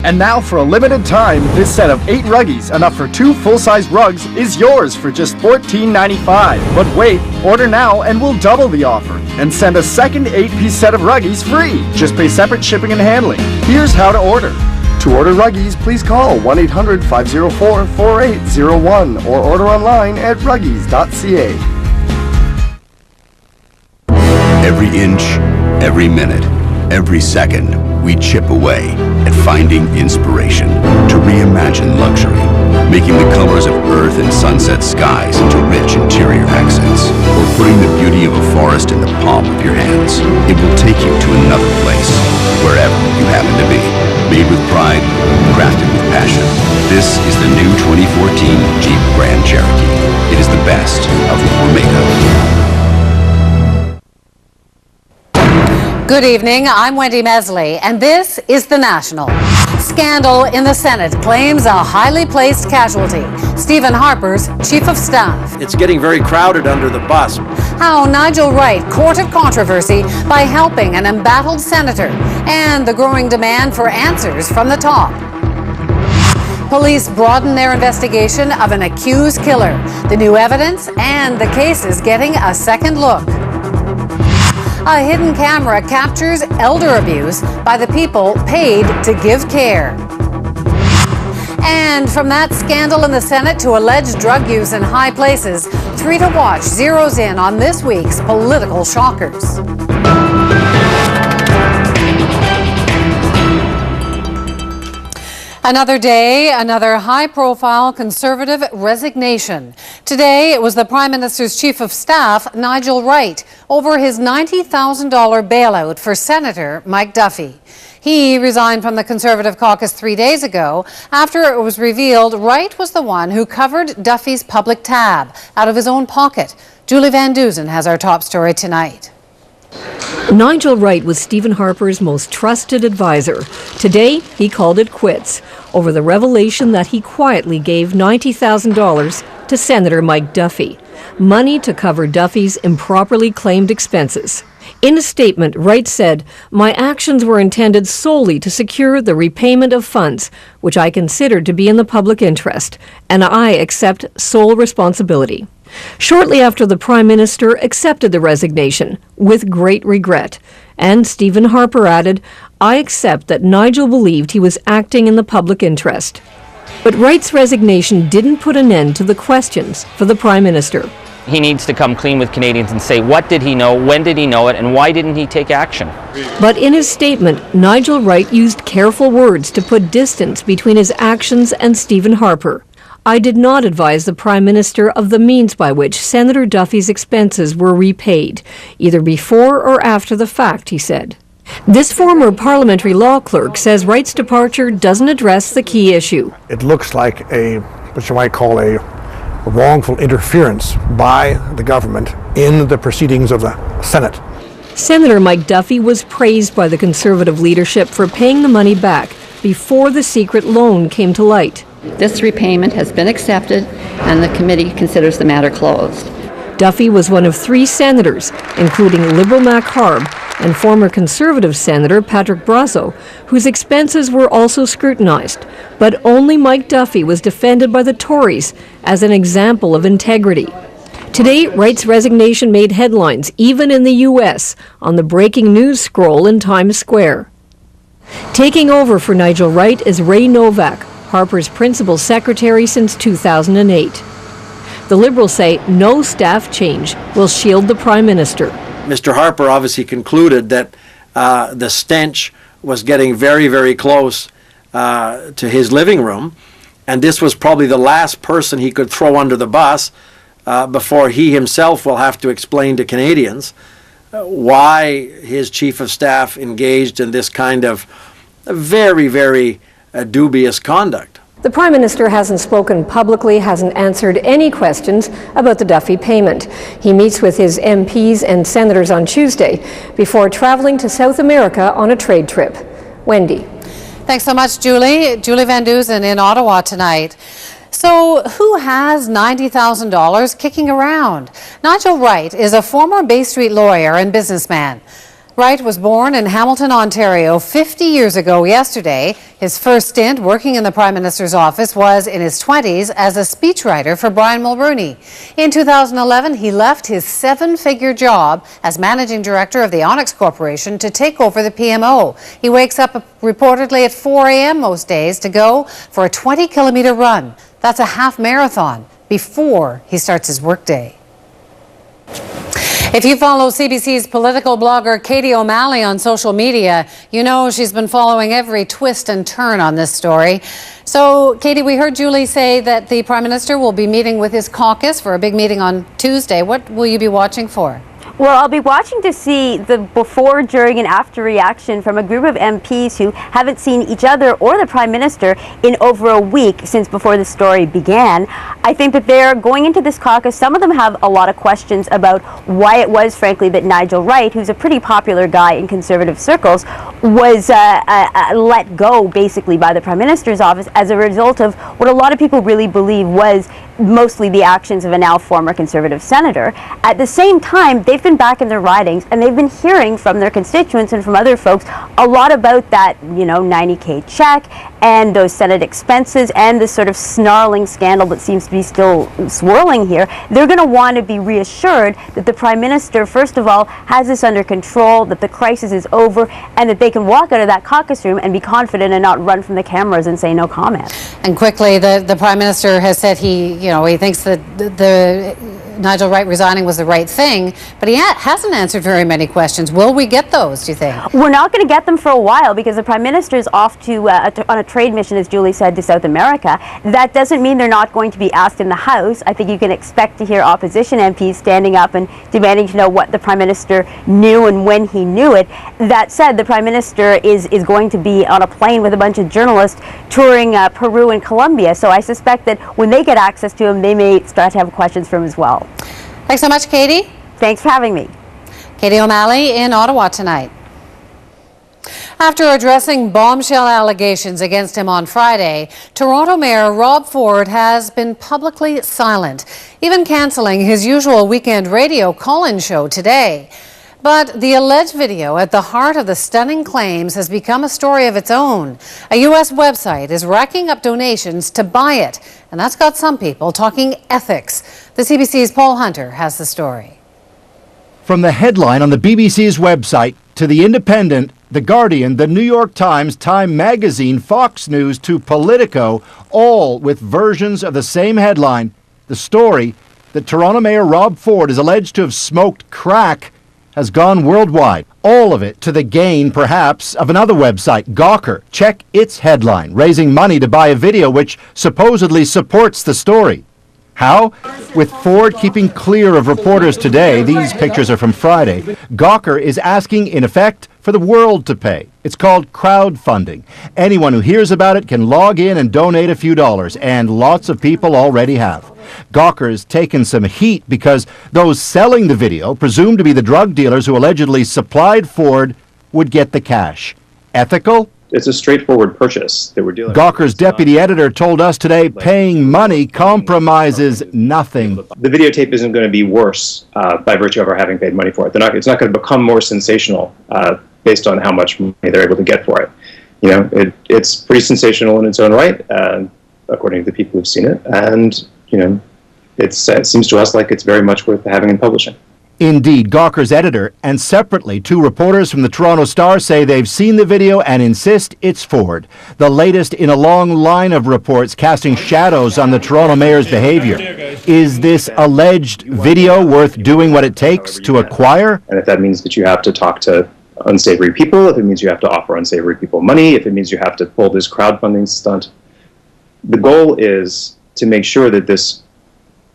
And now for a limited time, this set of 8 Ruggies, enough for 2 full-size rugs, is yours for just $14.95. But wait, order now and we'll double the offer. And send a second 8-piece set of Ruggies free. Just pay separate shipping and handling. Here's how to order. To order Ruggies, please call 1-800-504-4801 or order online at ruggies.ca. Every inch, every minute, every second, we chip away at finding inspiration to reimagine luxury, making the colors of earth and sunset skies into rich interior accents, or putting the beauty of a forest in the palm of your hands. It will take you to another place, wherever you happen to be. Made with pride, crafted with passion. This is the new 2014 Jeep Grand Cherokee. It is the best of what we're made of. Good evening, I'm Wendy Mesley, and this is The National. Scandal in the Senate claims a highly placed casualty, Stephen Harper's chief of staff. It's getting very crowded under the bus. How Nigel Wright courted controversy by helping an embattled senator, and the growing demand for answers from the top. Police broaden their investigation of an accused killer. The new evidence and the case is getting a second look. A hidden camera captures elder abuse by the people paid to give care. And from that scandal in the Senate to alleged drug use in high places, 3 to Watch zeroes in on this week's political shockers. Another day, another high-profile Conservative resignation. Today, it was the Prime Minister's Chief of Staff, Nigel Wright, over his $90,000 bailout for Senator Mike Duffy. He resigned from the Conservative caucus 3 days ago after it was revealed Wright was the one who covered Duffy's public tab out of his own pocket. Julie Van Dusen has our top story tonight. Nigel Wright was Stephen Harper's most trusted advisor. Today, he called it quits over the revelation that he quietly gave $90,000 to Senator Mike Duffy, money to cover Duffy's improperly claimed expenses. In a statement, Wright said, "My actions were intended solely to secure the repayment of funds, which I considered to be in the public interest, and I accept sole responsibility." Shortly after, the Prime Minister accepted the resignation with great regret, and Stephen Harper added, "I accept that Nigel believed he was acting in the public interest." But Wright's resignation didn't put an end to the questions for the Prime Minister. He needs to come clean with Canadians and say, what did he know, when did he know it, and why didn't he take action? But in his statement, Nigel Wright used careful words to put distance between his actions and Stephen Harper. "I did not advise the Prime Minister of the means by which Senator Duffy's expenses were repaid, either before or after the fact," he said. This former parliamentary law clerk says Wright's departure doesn't address the key issue. It looks like what you might call a wrongful interference by the government in the proceedings of the Senate. Senator Mike Duffy was praised by the Conservative leadership for paying the money back before the secret loan came to light. This repayment has been accepted, and the committee considers the matter closed. Duffy was one of 3 senators, including Liberal Mac Harb and former Conservative Senator Patrick Brazo, whose expenses were also scrutinized. But only Mike Duffy was defended by the Tories as an example of integrity. Today, Wright's resignation made headlines, even in the U.S., on the breaking news scroll in Times Square. Taking over for Nigel Wright is Ray Novak, Harper's principal secretary since 2008. The Liberals say no staff change will shield the Prime Minister. Mr. Harper obviously concluded that the stench was getting very, very close to his living room, and this was probably the last person he could throw under the bus before he himself will have to explain to Canadians why his chief of staff engaged in this kind of very, very dubious conduct. The Prime Minister hasn't spoken publicly, hasn't answered any questions about the Duffy payment. He meets with his MPs and senators on Tuesday before traveling to South America on a trade trip. Wendy. Thanks so much, Julie. Julie Van Dusen in Ottawa tonight. So who has $90,000 kicking around? Nigel Wright is a former Bay Street lawyer and businessman. Wright was born in Hamilton, Ontario 50 years ago yesterday. His first stint working in the Prime Minister's office was in his 20s as a speechwriter for Brian Mulroney. In 2011, he left his seven-figure job as managing director of the Onyx Corporation to take over the PMO. He wakes up reportedly at 4 a.m. most days to go for a 20-kilometer run. That's a half marathon before he starts his workday. If you follow CBC's political blogger Katie O'Malley on social media, you know she's been following every twist and turn on this story. So, Katie, we heard Julie say that the Prime Minister will be meeting with his caucus for a big meeting on Tuesday. What will you be watching for? Well, I'll be watching to see the before, during, and after reaction from a group of MPs who haven't seen each other or the Prime Minister in over a week since before the story began. I think that they're going into this caucus. Some of them have a lot of questions about why it was, frankly, that Nigel Wright, who's a pretty popular guy in Conservative circles, was let go, basically, by the Prime Minister's office as a result of what a lot of people really believe was mostly the actions of a now former Conservative senator. At the same time, they've been back in their ridings and they've been hearing from their constituents and from other folks a lot about that, you know, 90K check and those Senate expenses and this sort of snarling scandal that seems to be still swirling here. They're going to want to be reassured that the Prime Minister, first of all, has this under control, that the crisis is over, and that they can walk out of that caucus room and be confident and not run from the cameras and say no comment. And quickly, the Prime Minister has said he thinks that the Nigel Wright resigning was the right thing, but he hasn't answered very many questions. Will we get those, do you think? We're not going to get them for a while because the Prime Minister is off to on a trade mission, as Julie said, to South America. That doesn't mean they're not going to be asked in the House. I think you can expect to hear opposition MPs standing up and demanding to know what the Prime Minister knew and when he knew it. That said, the Prime Minister is going to be on a plane with a bunch of journalists touring Peru and Colombia, so I suspect that when they get access to him, they may start to have questions for him as well. Thanks so much, Katie. Thanks for having me. Katie O'Malley in Ottawa tonight. After addressing bombshell allegations against him on Friday, Toronto Mayor Rob Ford has been publicly silent, even cancelling his usual weekend radio call-in show today. But the alleged video at the heart of the stunning claims has become a story of its own. A U.S. website is racking up donations to buy it, and that's got some people talking ethics. The CBC's Paul Hunter has the story. From the headline on the BBC's website to The Independent, The Guardian, The New York Times, Time Magazine, Fox News to Politico, all with versions of the same headline, the story that Toronto Mayor Rob Ford is alleged to have smoked crack has gone worldwide. All of it to the gain, perhaps, of another website, Gawker. Check its headline, raising money to buy a video which supposedly supports the story. How? With Ford keeping clear of reporters today, these pictures are from Friday, Gawker is asking, in effect, for the world to pay. It's called crowdfunding. Anyone who hears about it can log in and donate a few dollars, and lots of people already have. Gawker's taken some heat because those selling the video, presumed to be the drug dealers who allegedly supplied Ford, would get the cash. Ethical? It's a straightforward purchase that we're dealing with. Gawker's deputy editor told us today paying money compromises nothing. The videotape isn't going to be worse by virtue of our having paid money for it. It's not going to become more sensational based on how much money they're able to get for it. You know, it's pretty sensational in its own right, according to the people who've seen it. And, you know, it seems to us like it's very much worth having in publishing. Indeed, Gawker's editor and separately 2 reporters from the Toronto Star say they've seen the video and insist it's Ford. The latest in a long line of reports casting shadows on the Toronto mayor's behavior. Is this alleged video worth doing what it takes to acquire? And if that means that you have to talk to unsavory people, if it means you have to offer unsavory people money, if it means you have to pull this crowdfunding stunt, the goal is to make sure that this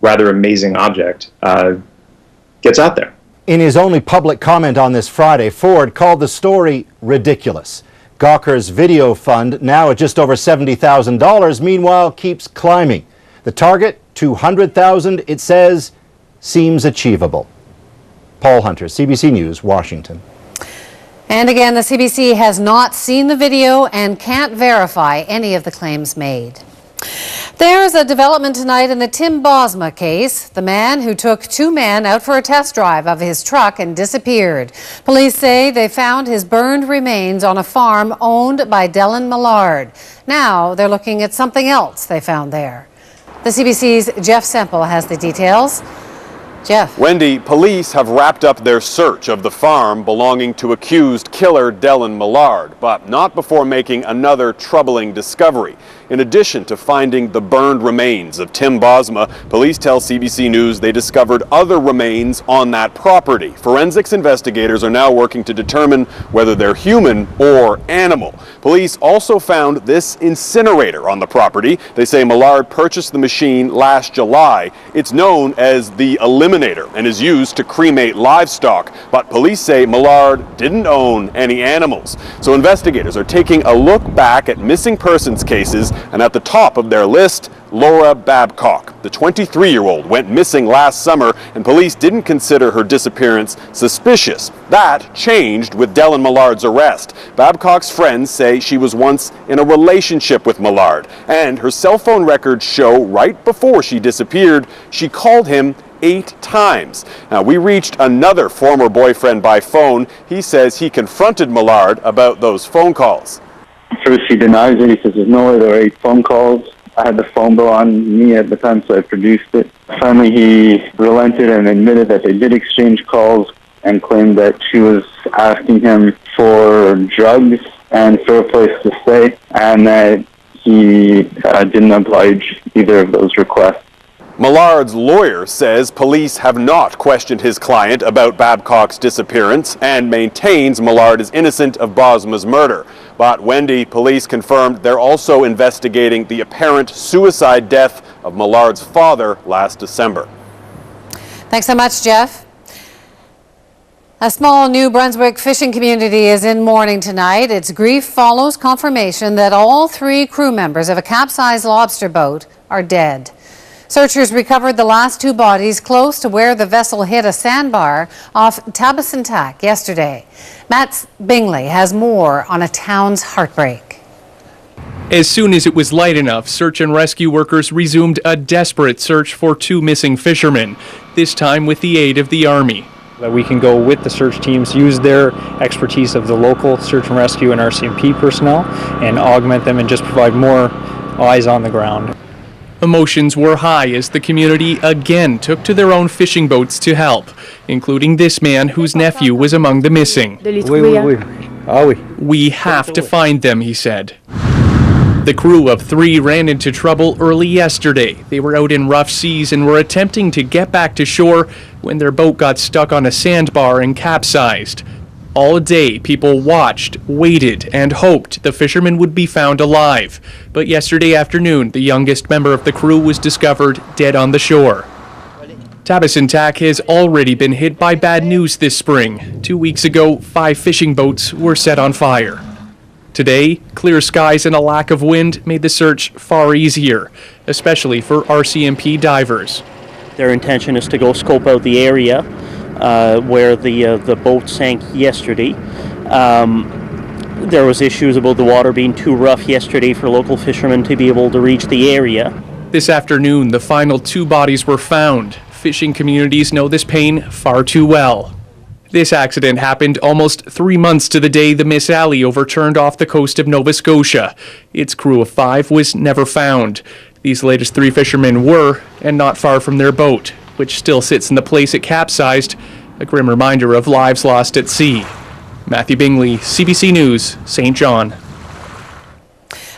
rather amazing object gets out there. In his only public comment on this Friday, Ford called the story ridiculous. Gawker's video fund, now at just over $70,000, meanwhile keeps climbing. The target, $200,000, it says, seems achievable. Paul Hunter, CBC News, Washington. And again, the CBC has not seen the video and can't verify any of the claims made. There's a development tonight in the Tim Bosma case, the man who took two men out for a test drive of his truck and disappeared. Police say they found his burned remains on a farm owned by Dylan Millard. Now they're looking at something else they found there. The CBC's Jeff Semple has the details. Jeff. Wendy, police have wrapped up their search of the farm belonging to accused killer Dylan Millard, but not before making another troubling discovery. In addition to finding the burned remains of Tim Bosma, police tell CBC News they discovered other remains on that property. Forensics investigators are now working to determine whether they're human or animal. Police also found this incinerator on the property. They say Millard purchased the machine last July. It's known as the Eliminator and is used to cremate livestock. But police say Millard didn't own any animals. So investigators are taking a look back at missing persons cases, and at the top of their list, Laura Babcock. The 23-year-old went missing last summer, and police didn't consider her disappearance suspicious. That changed with Dylan Millard's arrest. Babcock's friends say she was once in a relationship with Millard, and her cell phone records show right before she disappeared, she called him 8 times. Now, we reached another former boyfriend by phone. He says he confronted Millard about those phone calls. First, he denies it. He says there's no way there were 8 phone calls. I had the phone bill on me at the time, so I produced it. Finally, he relented and admitted that they did exchange calls and claimed that she was asking him for drugs and for a place to stay, and that he didn't oblige either of those requests. Millard's lawyer says police have not questioned his client about Babcock's disappearance and maintains Millard is innocent of Bosma's murder. But Wendy, police confirmed they're also investigating the apparent suicide death of Millard's father last December. Thanks so much, Jeff. A small New Brunswick fishing community is in mourning tonight. Its grief follows confirmation that all 3 crew members of a capsized lobster boat are dead. Searchers recovered the last 2 bodies close to where the vessel hit a sandbar off Tabasintac yesterday. Matt Bingley has more on a town's heartbreak. As soon as it was light enough, search and rescue workers resumed a desperate search for 2 missing fishermen, this time with the aid of the Army. That we can go with the search teams, use their expertise of the local search and rescue and RCMP personnel, and augment them and just provide more eyes on the ground. Emotions were high as the community again took to their own fishing boats to help, including this man whose nephew was among the missing. We have to find them, he said. The crew of 3 ran into trouble early yesterday. They were out in rough seas and were attempting to get back to shore when their boat got stuck on a sandbar and capsized. All day, people watched, waited, and hoped the fishermen would be found alive. But yesterday afternoon, the youngest member of the crew was discovered dead on the shore. Tabasintac has already been hit by bad news this spring. 2 weeks ago, 5 fishing boats were set on fire. Today, clear skies and a lack of wind made the search far easier, especially for RCMP divers. Their intention is to go scope out the area where the boat sank yesterday. There was issues about the water being too rough yesterday for local fishermen to be able to reach the area. This afternoon, the final 2 bodies were found. Fishing communities know this pain far too well. This accident happened almost 3 months to the day the Miss Alley overturned off the coast of Nova Scotia. Its crew of 5 was never found. These latest 3 fishermen were, and not far from their boat, which still sits in the place it capsized, a grim reminder of lives lost at sea. Matthew Bingley, CBC News, St. John.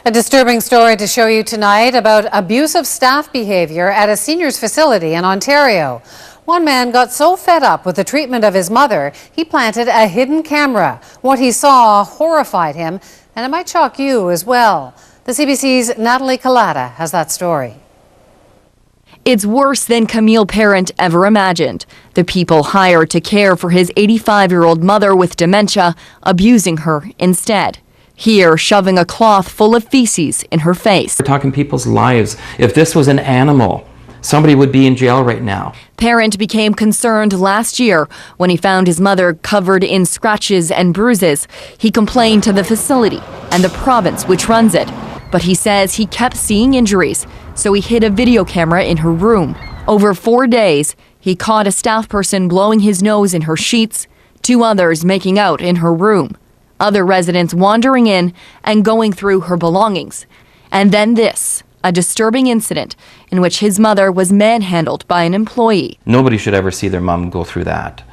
A disturbing story to show you tonight about abusive staff behavior at a seniors facility in Ontario. One man got so fed up with the treatment of his mother, he planted a hidden camera. What he saw horrified him, and it might shock you as well. The CBC's Natalie Collada has that story. It's worse than Camille Parent ever imagined. The people hired to care for his 85-year-old mother with dementia, abusing her instead. Here, shoving a cloth full of feces in her face. We're talking people's lives. If this was an animal, somebody would be in jail right now. Parent became concerned last year when he found his mother covered in scratches and bruises. He complained to the facility and the province which runs it. But he says he kept seeing injuries, so he hid a video camera in her room. Over 4 days, he caught a staff person blowing his nose in her sheets, 2 others making out in her room, other residents wandering in and going through her belongings. And then this, a disturbing incident in which his mother was manhandled by an employee. Nobody should ever see their mom go through that.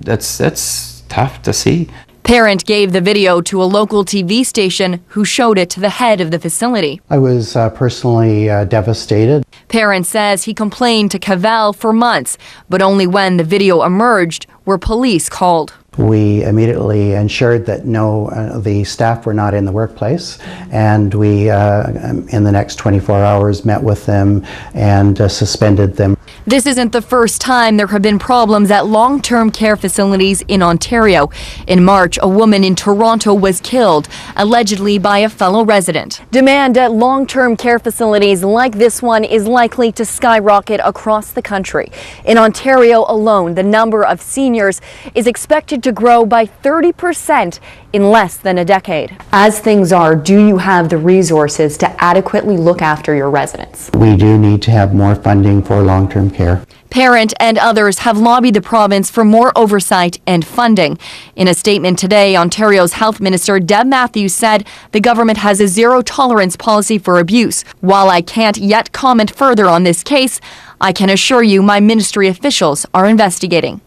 That's tough to see. Parent gave the video to a local TV station who showed it to the head of the facility. I was personally devastated. Parent says he complained to Cavell for months, but only when the video emerged were police called. We immediately ensured that the staff were not in the workplace, and we, in the next 24 hours, met with them and suspended them. This isn't the first time there have been problems at long-term care facilities in Ontario. In March, a woman in Toronto was killed, allegedly by a fellow resident. Demand at long-term care facilities like this one is likely to skyrocket across the country. In Ontario alone, the number of seniors is expected to grow by 30% in less than a decade. As things are, do you have the resources to adequately look after your residents? We do need to have more funding for long-term care. Parent and others have lobbied the province for more oversight and funding. In a statement today, Ontario's Health Minister Deb Matthews said the government has a zero-tolerance policy for abuse. While I can't yet comment further on this case, I can assure you my ministry officials are investigating.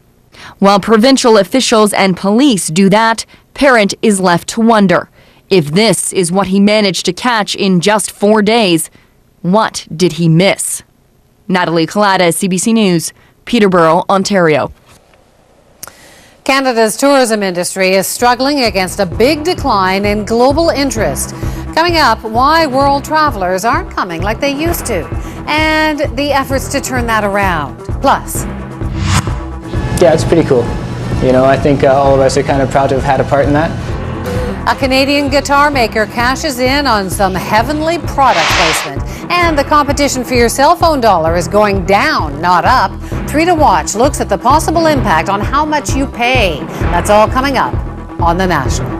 While provincial officials and police do that, Parent is left to wonder, if this is what he managed to catch in just 4 days, what did he miss? Natalie Collada, CBC News, Peterborough, Ontario. Canada's tourism industry is struggling against a big decline in global interest. Coming up, why world travelers aren't coming like they used to, and the efforts to turn that around. Plus, yeah, it's pretty cool. You know, I think all of us are kind of proud to have had a part in that. a Canadian guitar maker cashes in on some heavenly product placement. And the competition for your cell phone dollar is going down, not up. 3 to Watch looks at the possible impact on how much you pay. That's all coming up on The National.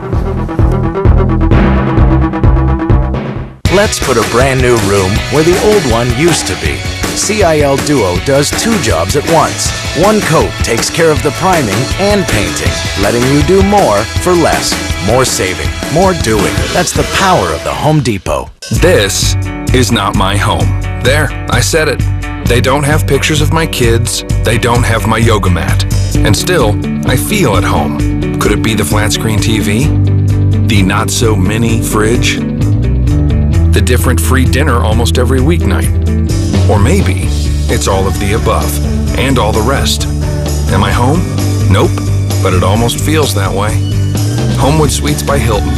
Let's put a brand new room where the old one used to be. CIL Duo does 2 jobs at once. One coat takes care of the priming and painting, letting you do more for less. More saving, more doing. That's the power of the Home Depot. This is not my home. There, I said it. They don't have pictures of my kids. They don't have my yoga mat. And still, I feel at home. Could it be the flat screen TV? The not so mini fridge? The different free dinner almost every weeknight? Or maybe it's all of the above and all the rest. Am I home? Nope, but it almost feels that way. Homewood Suites by Hilton.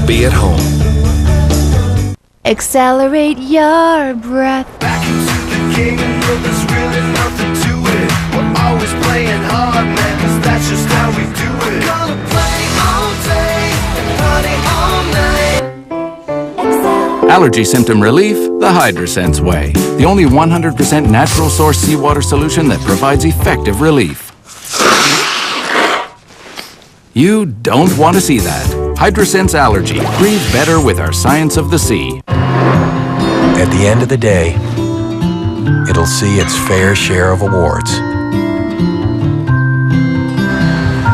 Be at home. Accelerate your breath. Back into the game, and there's really nothing to it. We're always playing hard, man, 'cause that's just how we do it. We're gonna play all day and party all night. Allergy symptom relief the HydroSense way. The only 100% natural source seawater solution that provides effective relief. You don't want to see that. HydroSense Allergy. Breathe better with our science of the sea. At the end of the day, it'll see its fair share of awards.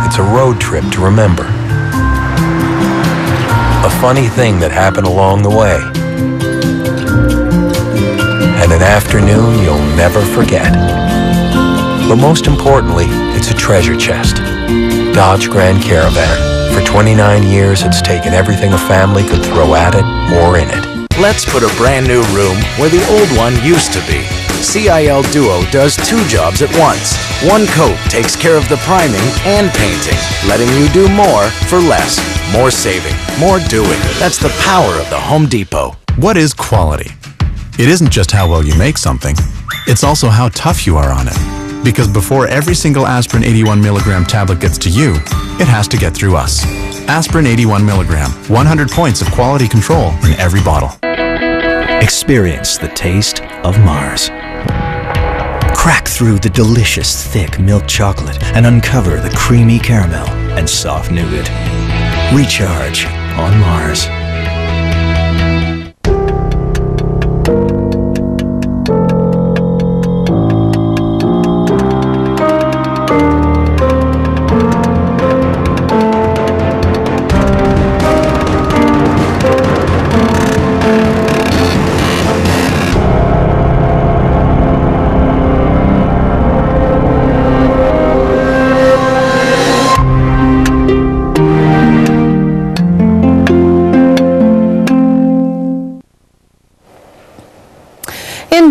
It's a road trip to remember. A funny thing that happened along the way. And an afternoon you'll never forget. But most importantly, it's a treasure chest. Dodge Grand Caravan. For 29 years, it's taken everything a family could throw at it or in it. Let's put a brand new room where the old one used to be. CIL Duo does 2 jobs at once. One coat takes care of the priming and painting, letting you do more for less. More saving, more doing. That's the power of the Home Depot. What is quality? It isn't just how well you make something, it's also how tough you are on it. Because before every single aspirin 81 milligram tablet gets to you, it has to get through us. Aspirin 81 milligram, 100 points of quality control in every bottle. Experience the taste of Mars. Crack through the delicious thick milk chocolate and uncover the creamy caramel and soft nougat. Recharge on Mars.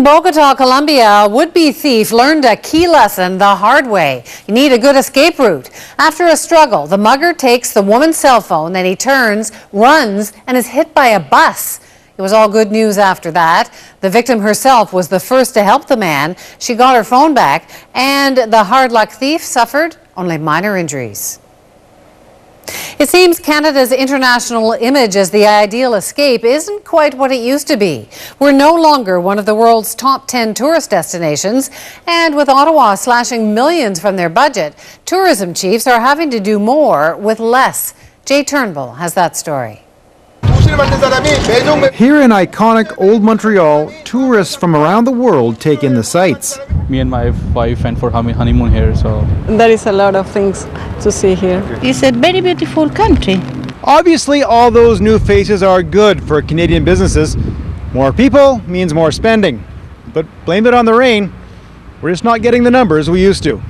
In Bogota, Colombia, a would-be thief learned a key lesson the hard way. You need a good escape route. After a struggle, the mugger takes the woman's cell phone, then he turns, runs, and is hit by a bus. It was all good news after that. The victim herself was the first to help the man. She got her phone back, and the hard-luck thief suffered only minor injuries. It seems Canada's international image as the ideal escape isn't quite what it used to be. We're no longer one of the world's top 10 tourist destinations, and with Ottawa slashing millions from their budget, tourism chiefs are having to do more with less. Jay Turnbull has that story. Here in iconic Old Montreal, tourists from around the world take in the sights. Me and my wife went for honeymoon here, so there is a lot of things to see here. It's a very beautiful country. Obviously, all those new faces are good for Canadian businesses. More people means more spending. But blame it on the rain. We're just not getting the numbers we used to.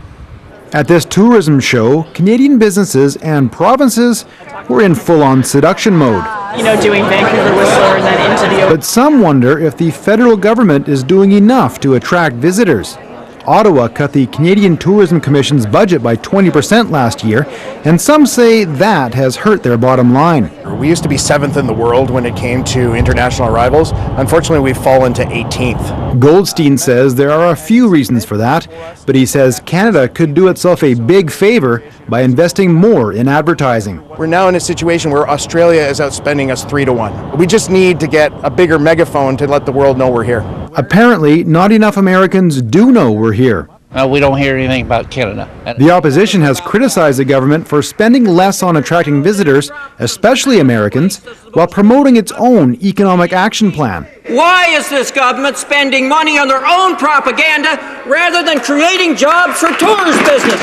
At this tourism show, Canadian businesses and provinces were in full-on seduction mode. You know, doing Vancouver Whistler and then into the... But some wonder if the federal government is doing enough to attract visitors. Ottawa cut the Canadian Tourism Commission's budget by 20% last year, and some say that has hurt their bottom line. We used to be 7th in the world when it came to international arrivals. Unfortunately, we've fallen to 18th. Goldstein says there are a few reasons for that, but he says Canada could do itself a big favor by investing more in advertising. We're now in a situation where Australia is outspending us 3-1. We just need to get a bigger megaphone to let the world know we're here. Apparently, not enough Americans do know we're here. We don't hear anything about Canada. The opposition has criticized the government for spending less on attracting visitors, especially Americans, while promoting its own economic action plan. Why is this government spending money on their own propaganda rather than creating jobs for tourist business?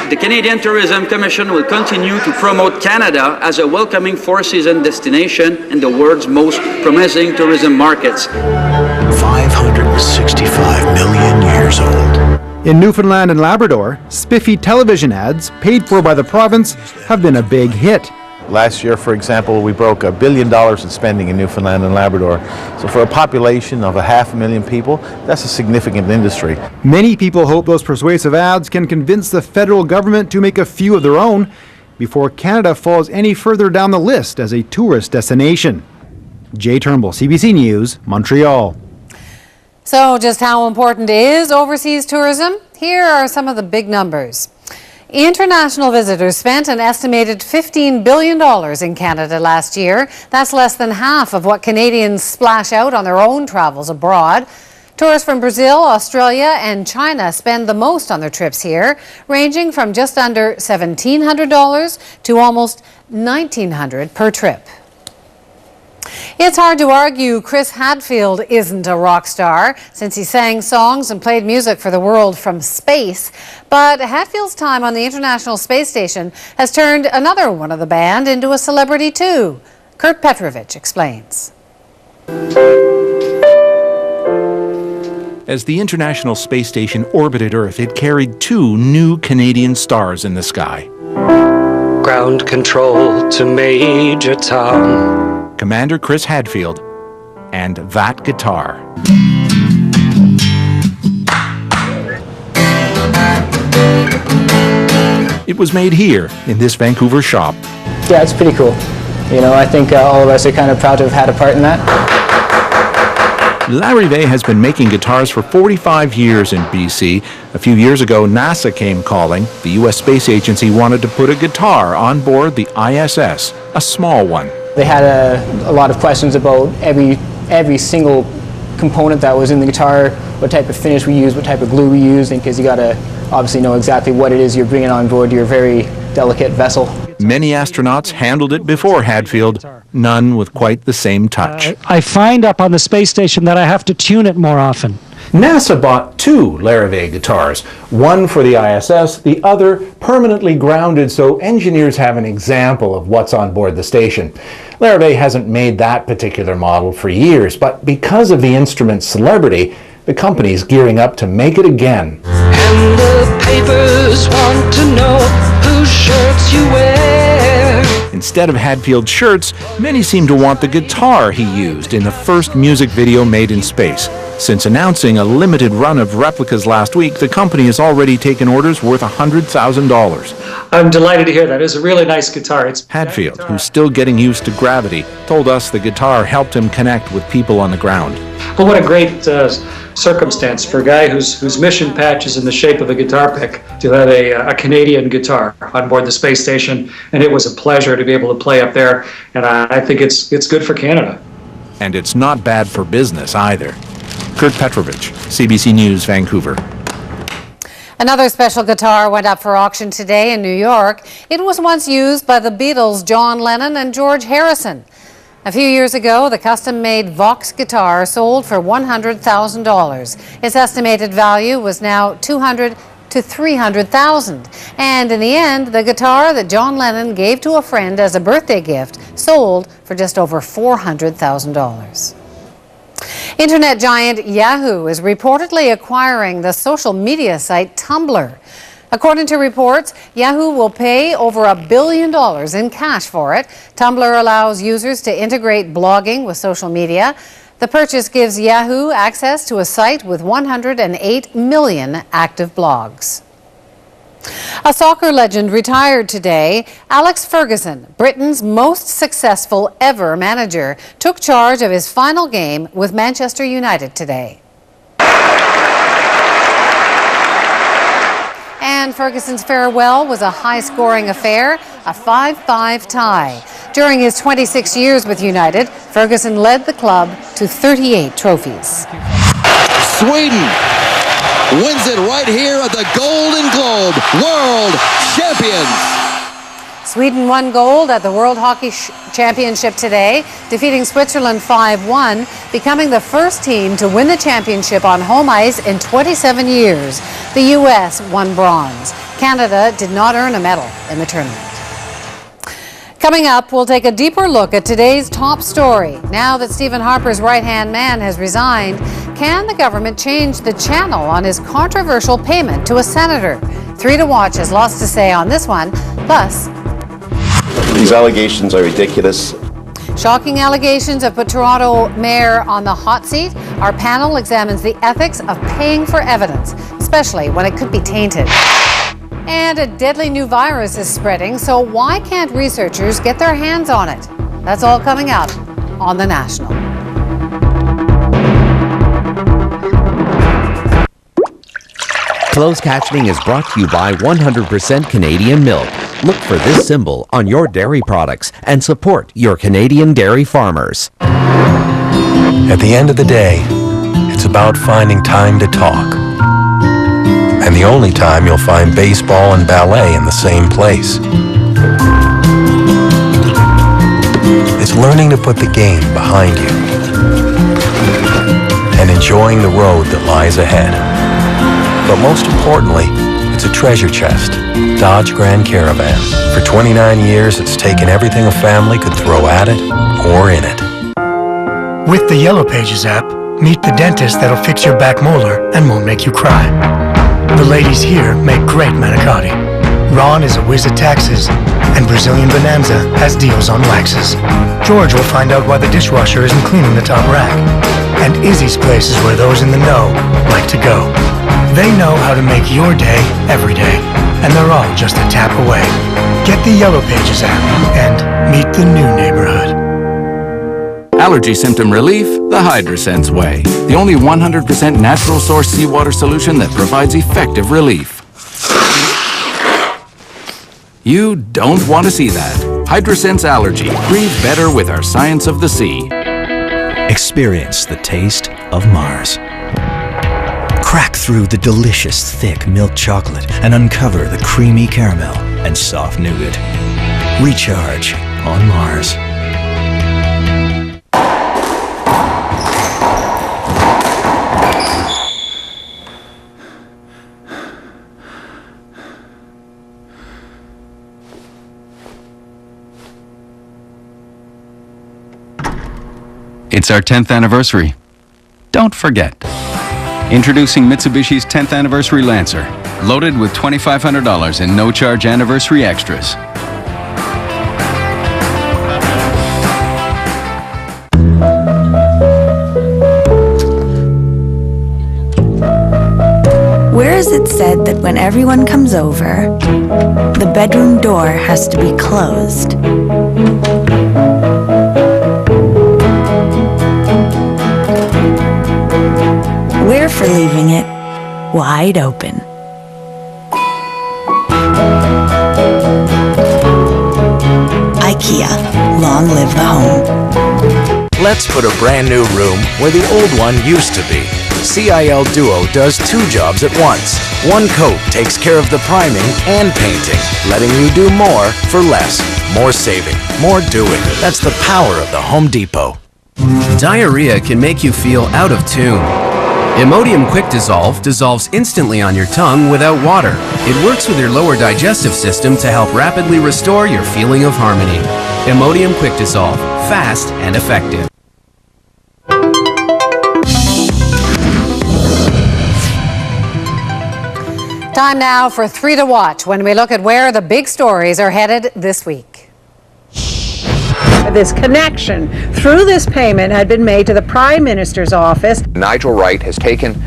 The Canadian Tourism Commission will continue to promote Canada as a welcoming four-season destination in the world's most promising tourism markets. 565 million years old. In Newfoundland and Labrador, spiffy television ads, paid for by the province, have been a big hit. Last year, for example, we broke $1 billion in spending in Newfoundland and Labrador. So for a population of 500,000 people, that's a significant industry. Many people hope those persuasive ads can convince the federal government to make a few of their own before Canada falls any further down the list as a tourist destination. Jay Turnbull, CBC News, Montreal. So just how important is overseas tourism? Here are some of the big numbers. International visitors spent an estimated $15 billion in Canada last year. That's less than half of what Canadians splash out on their own travels abroad. Tourists from Brazil, Australia, and China spend the most on their trips here, ranging from just under $1,700 to almost $1,900 per trip. It's hard to argue Chris Hadfield isn't a rock star since he sang songs and played music for the world from space. But Hadfield's time on the International Space Station has turned another one of the band into a celebrity too. Kurt Petrovich explains. As the International Space Station orbited Earth, it carried 2 new Canadian stars in the sky. Ground control to Major Tom. Commander Chris Hadfield, and that guitar. It was made here in this Vancouver shop. Yeah, it's pretty cool. You know, I think all of us are kind of proud to have had a part in that. Larry Vey has been making guitars for 45 years in BC. A few years ago, NASA came calling. The U.S. Space Agency wanted to put a guitar on board the ISS, a small one. They had a lot of questions about every single component that was in the guitar, what type of finish we used, what type of glue we used, and because you got to obviously know exactly what it is you're bringing on board your very delicate vessel. Many astronauts handled it before Hadfield, none with quite the same touch. I find up on the space station that I have to tune it more often. NASA bought 2 Larrivee guitars, one for the ISS, the other permanently grounded so engineers have an example of what's on board the station. Larrivee hasn't made that particular model for years, but because of the instrument's celebrity, the company's gearing up to make it again. And the papers want to know whose shirts you wear. Instead of Hadfield's shirts, many seem to want the guitar he used in the first music video made in space. Since announcing a limited run of replicas last week, the company has already taken orders worth $100,000. I'm delighted to hear that. It's a really nice guitar. Hadfield, who's still getting used to gravity, told us the guitar helped him connect with people on the ground. Well, what a great circumstance for a guy whose mission patch is in the shape of a guitar pick to have a Canadian guitar on board the space station, and it was a pleasure to be able to play up there, and I think it's good for Canada. And it's not bad for business either. Kurt Petrovich, CBC News, Vancouver. Another special guitar went up for auction today in New York. It was once used by the Beatles' John Lennon and George Harrison. A few years ago, the custom-made Vox guitar sold for $100,000. Its estimated value was now $200,000 to $300,000. And in the end, the guitar that John Lennon gave to a friend as a birthday gift sold for just over $400,000. Internet giant Yahoo is reportedly acquiring the social media site Tumblr. According to reports, Yahoo will pay over $1 billion in cash for it. Tumblr allows users to integrate blogging with social media. The purchase gives Yahoo access to a site with 108 million active blogs. A soccer legend retired today. Alex Ferguson, Britain's most successful ever manager, took charge of his final game with Manchester United today. And Ferguson's farewell was a high-scoring affair, a 5-5 tie. During his 26 years with United, Ferguson led the club to 38 trophies. Sweden wins it right here at the Golden Globe. World champions. Sweden won gold at the World Hockey Championship today, defeating Switzerland 5-1, becoming the first team to win the championship on home ice in 27 years. The U.S. won bronze. Canada did not earn a medal in the tournament. Coming up, we'll take a deeper look at today's top story. Now that Stephen Harper's right-hand man has resigned, can the government change the channel on his controversial payment to a senator? 3 to Watch has lots to say on this one. Plus, these allegations are ridiculous. Shocking allegations have put Toronto Mayor on the hot seat. Our panel examines the ethics of paying for evidence, especially when it could be tainted. And a deadly new virus is spreading, so why can't researchers get their hands on it? That's all coming up on The National. Closed captioning is brought to you by 100% Canadian milk. Look for this symbol on your dairy products and support your Canadian dairy farmers. At the end of the day, it's about finding time to talk. And the only time you'll find baseball and ballet in the same place. It's learning to put the game behind you and enjoying the road that lies ahead. But most importantly, it's a treasure chest, Dodge Grand Caravan. For 29 years, it's taken everything a family could throw at it or in it. With the Yellow Pages app, meet the dentist that'll fix your back molar and won't make you cry. The ladies here make great manicotti. Ron is a whiz at taxes, and Brazilian Bonanza has deals on waxes. George will find out why the dishwasher isn't cleaning the top rack. And Izzy's place is where those in the know like to go. They know how to make your day every day, and they're all just a tap away. Get the Yellow Pages app and meet the new neighborhood. Allergy symptom relief the HydroSense way. The only 100% natural source seawater solution that provides effective relief. You don't want to see that. HydroSense Allergy. Breathe better with our science of the sea. Experience the taste of Mars. Crack through the delicious thick milk chocolate and uncover the creamy caramel and soft nougat. Recharge on Mars. It's our 10th anniversary. Don't forget. Introducing Mitsubishi's 10th anniversary Lancer, loaded with $2,500 in no-charge anniversary extras. years, it's said that when everyone comes over, the bedroom door has to be closed. We're for leaving it wide open. IKEA, long live the home. Let's put a brand new room where the old one used to be. CIL Duo does 2 jobs at once. One coat takes care of the priming and painting, letting you do more for less. More saving, more doing. That's the power of the Home Depot. Diarrhea can make you feel out of tune. Imodium Quick Dissolve dissolves instantly on your tongue without water. It works with your lower digestive system to help rapidly restore your feeling of harmony. Imodium Quick Dissolve, fast and effective. Time now for 3 to Watch, when we look at where the big stories are headed this week. This connection through this payment had been made to the Prime Minister's office. Nigel Wright has taken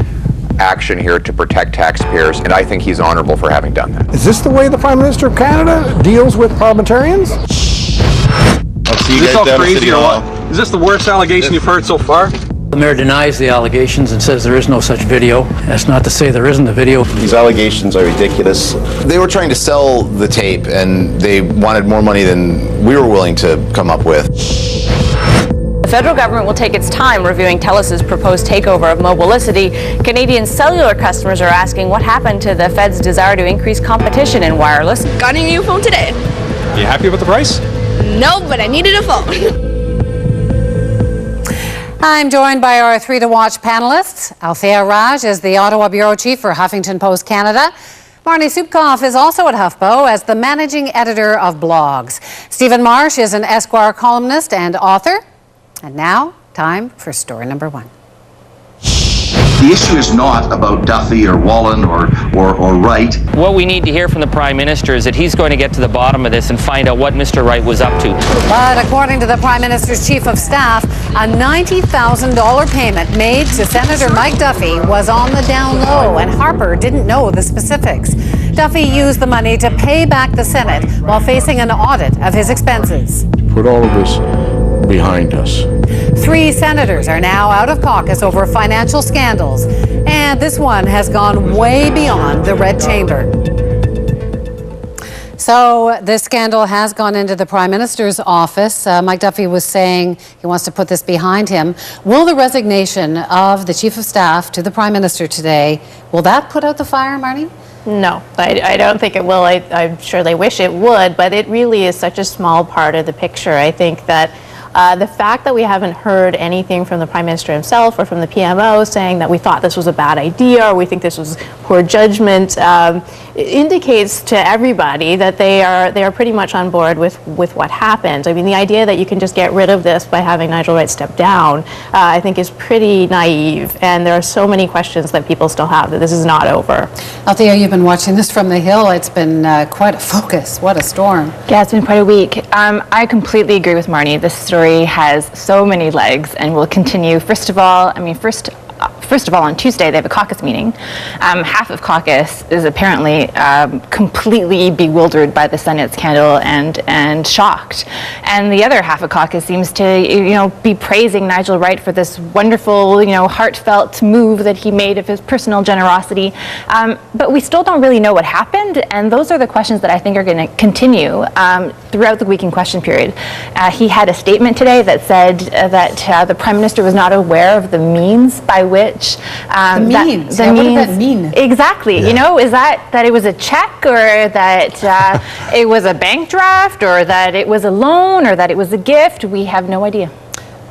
action here to protect taxpayers, and I think he's honorable for having done that. Is this the way the Prime Minister of Canada deals with parliamentarians? Is this all crazy or what? Is this the worst allegation you've heard so far? The mayor denies the allegations and says there is no such video. That's not to say there isn't a video. These allegations are ridiculous. They were trying to sell the tape, and they wanted more money than we were willing to come up with. The federal government will take its time reviewing TELUS's proposed takeover of Mobilicity. Canadian cellular customers are asking what happened to the Fed's desire to increase competition in wireless. Got a new phone today. You happy with the price? No, but I needed a phone. I'm joined by our 3 to Watch panelists. Althea Raj is the Ottawa Bureau Chief for Huffington Post Canada. Marnie Supkoff is also at HuffPo as the Managing Editor of Blogs. Stephen Marsh is an Esquire columnist and author. And now, time for story number 1. The issue is not about Duffy or Wallen or Wright. What we need to hear from the Prime Minister is that he's going to get to the bottom of this and find out what Mr. Wright was up to. But according to the Prime Minister's Chief of Staff, a $90,000 payment made to Senator Mike Duffy was on the down low, and Harper didn't know the specifics. Duffy used the money to pay back the Senate while facing an audit of his expenses. Put all of this behind us. 3 senators are now out of caucus over financial scandals, and this one has gone way beyond the red chamber. So this scandal has gone into the Prime Minister's office. Mike Duffy was saying he wants to put this behind him. Will the resignation of the Chief of Staff to the Prime Minister today, will that put out the fire, Marnie? No, I don't think it will. I'm sure they wish it would, but it really is such a small part of the picture. I think that the fact that we haven't heard anything from the Prime Minister himself or from the PMO saying that we thought this was a bad idea or we think this was poor judgment indicates to everybody that they are pretty much on board with what happened. I mean, the idea that you can just get rid of this by having Nigel Wright step down, I think is pretty naive, and there are so many questions that people still have that this is not over. Althea, you've been watching this from the Hill. It's been quite a focus. What a storm. Yeah, it's been quite a week. I completely agree with Marnie. This story has so many legs and will continue. First of all, on Tuesday, they have a caucus meeting. Half of caucus is apparently completely bewildered by the Senate scandal and shocked. And the other half of caucus seems to, be praising Nigel Wright for this wonderful, heartfelt move that he made of his personal generosity. But we still don't really know what happened. And those are the questions that I think are going to continue throughout the week in question period. He had a statement today that said that the Prime Minister was not aware of the means by which the means. What does that mean? Exactly. Yeah. Is that it was a check, or that it was a bank draft, or that it was a loan, or that it was a gift? We have no idea.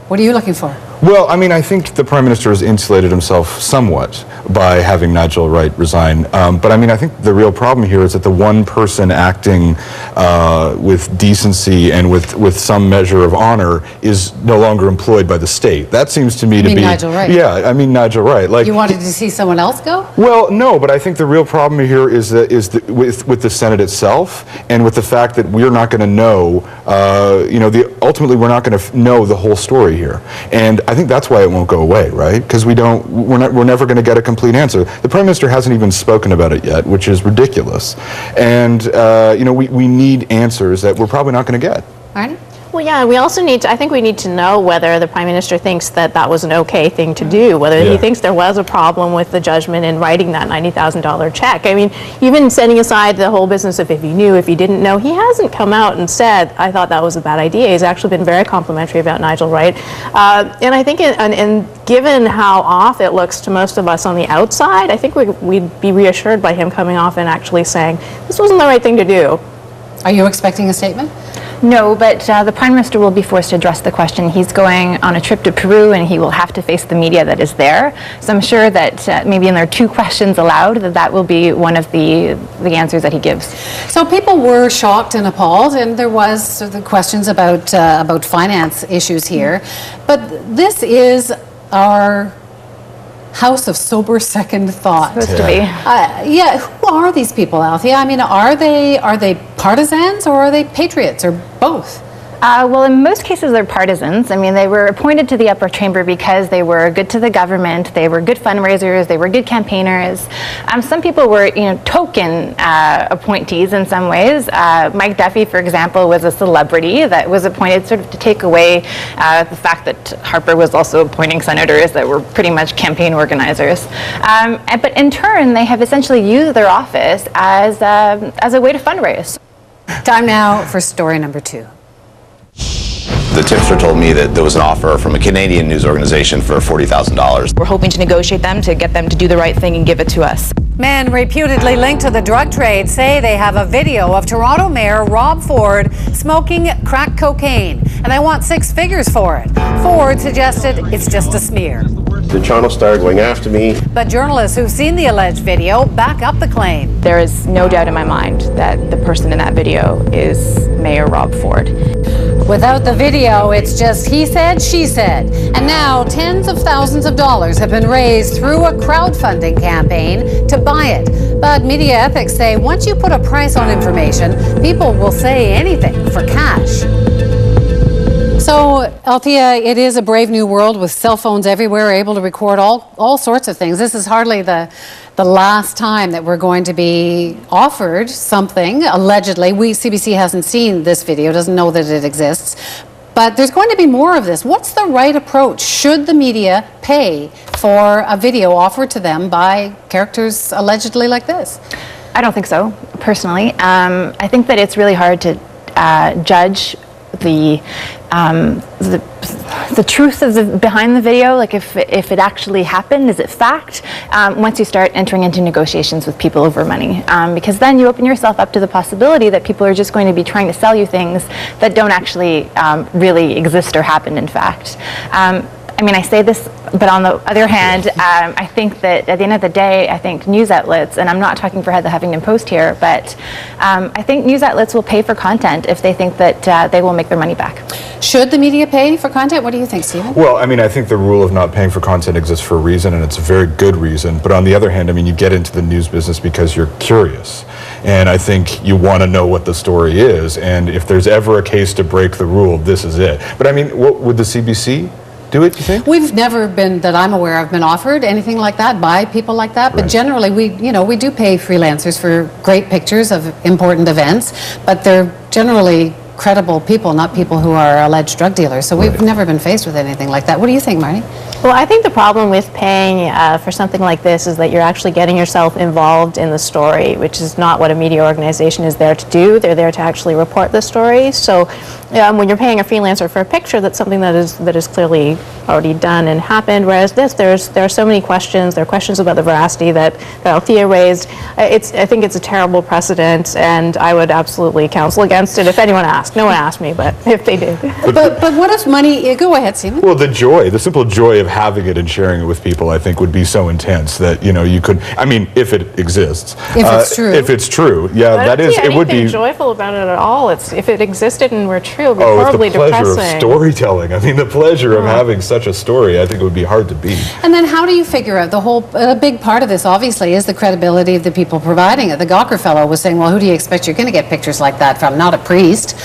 What are you looking for? Well, I think the Prime Minister has insulated himself somewhat by having Nigel Wright resign. But I think the real problem here is that the one person acting with decency and with some measure of honor is no longer employed by the state. That seems to me to be Nigel Wright. Yeah, Nigel Wright. You wanted to see someone else go? Well, no, but I think the real problem here is with the Senate itself, and with the fact that we're not going to know. Ultimately, we're not going to know the whole story here. And I think that's why it won't go away, right? Because we're never going to get a complete answer. The Prime Minister hasn't even spoken about it yet, which is ridiculous. And, we need answers that we're probably not going to get. Marty? Well, yeah, we also I think we need to know whether the Prime Minister thinks that that was an okay thing to do, whether he thinks there was a problem with the judgment in writing that $90,000 check. I mean, even setting aside the whole business of if he knew, if he didn't know, he hasn't come out and said, I thought that was a bad idea. He's actually been very complimentary about Nigel Wright. And I think, and given how off it looks to most of us on the outside, I think we'd be reassured by him coming off and actually saying, this wasn't the right thing to do. Are you expecting a statement? No, but the Prime Minister will be forced to address the question. He's going on a trip to Peru, and he will have to face the media that is there. So I'm sure that maybe in their 2 questions allowed, that will be one of the answers that he gives. So people were shocked and appalled, and there was the questions about finance issues here. But this is our house of sober second thought. Supposed to be. Who are these people, Althea? I mean, are they partisans or are they patriots or both? Well, in most cases, they're partisans. I mean, they were appointed to the upper chamber because they were good to the government, they were good fundraisers, they were good campaigners. Some people were, token appointees in some ways. Mike Duffy, for example, was a celebrity that was appointed sort of to take away the fact that Harper was also appointing senators that were pretty much campaign organizers. But in turn, they have essentially used their office as a way to fundraise. Time now for story number 2. The tipster told me that there was an offer from a Canadian news organization for $40,000. We're hoping to negotiate them to get them to do the right thing and give it to us. Men reputedly linked to the drug trade say they have a video of Toronto Mayor Rob Ford smoking crack cocaine, and they want 6 figures for it. Ford suggested it's just a smear. The Toronto Star going after me. But journalists who've seen the alleged video back up the claim. There is no doubt in my mind that the person in that video is Mayor Rob Ford. Without the video, it's just he said, she said. And now tens of thousands of dollars have been raised through a crowdfunding campaign to buy it. But media ethics say once you put a price on information, people will say anything for cash. So, Althea, it is a brave new world with cell phones everywhere, able to record all sorts of things. This is hardly the last time that we're going to be offered something, allegedly. CBC hasn't seen this video, doesn't know that it exists. But there's going to be more of this. What's the right approach? Should the media pay for a video offered to them by characters allegedly like this? I don't think so, personally. I think that it's really hard to judge the truth of behind the video, like if it actually happened, is it fact? Once you start entering into negotiations with people over money, because then you open yourself up to the possibility that people are just going to be trying to sell you things that don't actually really exist or happen in fact. I mean, I say this, but on the other hand, I think that at the end of the day, I think news outlets, and I'm not talking for the Huffington Post here, but I think news outlets will pay for content if they think that they will make their money back. Should the media pay for content? What do you think, Stephen? Well, I mean, I think the rule of not paying for content exists for a reason, and it's a very good reason. But on the other hand, I mean, you get into the news business because you're curious. And I think you want to know what the story is. And if there's ever a case to break the rule, this is it. But I mean, what would the CBC do it, you think? We've never been, that I'm aware of, been offered anything like that by people like that. But generally, we do pay freelancers for great pictures of important events, but they're generally credible people, not people who are alleged drug dealers. So we've never been faced with anything like that. What do you think, Marty? Well, I think the problem with paying for something like this is that you're actually getting yourself involved in the story, which is not what a media organization is there to do. They're there to actually report the story. So when you're paying a freelancer for a picture, that's something that is clearly already done and happened. Whereas this, there are so many questions. There are questions about the veracity that Althea raised. I think it's a terrible precedent, and I would absolutely counsel against it if anyone asked. No one asked me, but if they did. But what if money? Go ahead, Stephen. Well, the simple joy of having it and sharing it with people, I think, would be so intense that you could. I mean, if it exists, if it's true, that is. It would be joyful about it at all. If it existed and were true, it would be horribly depressing. Oh, it's the pleasure of storytelling. I mean, the pleasure of having such a story. I think it would be hard to beat. And then, how do you figure out a big part of this? Obviously, is the credibility of the people providing it. The Gawker fellow was saying, "Well, who do you expect you're going to get pictures like that from? Not a priest."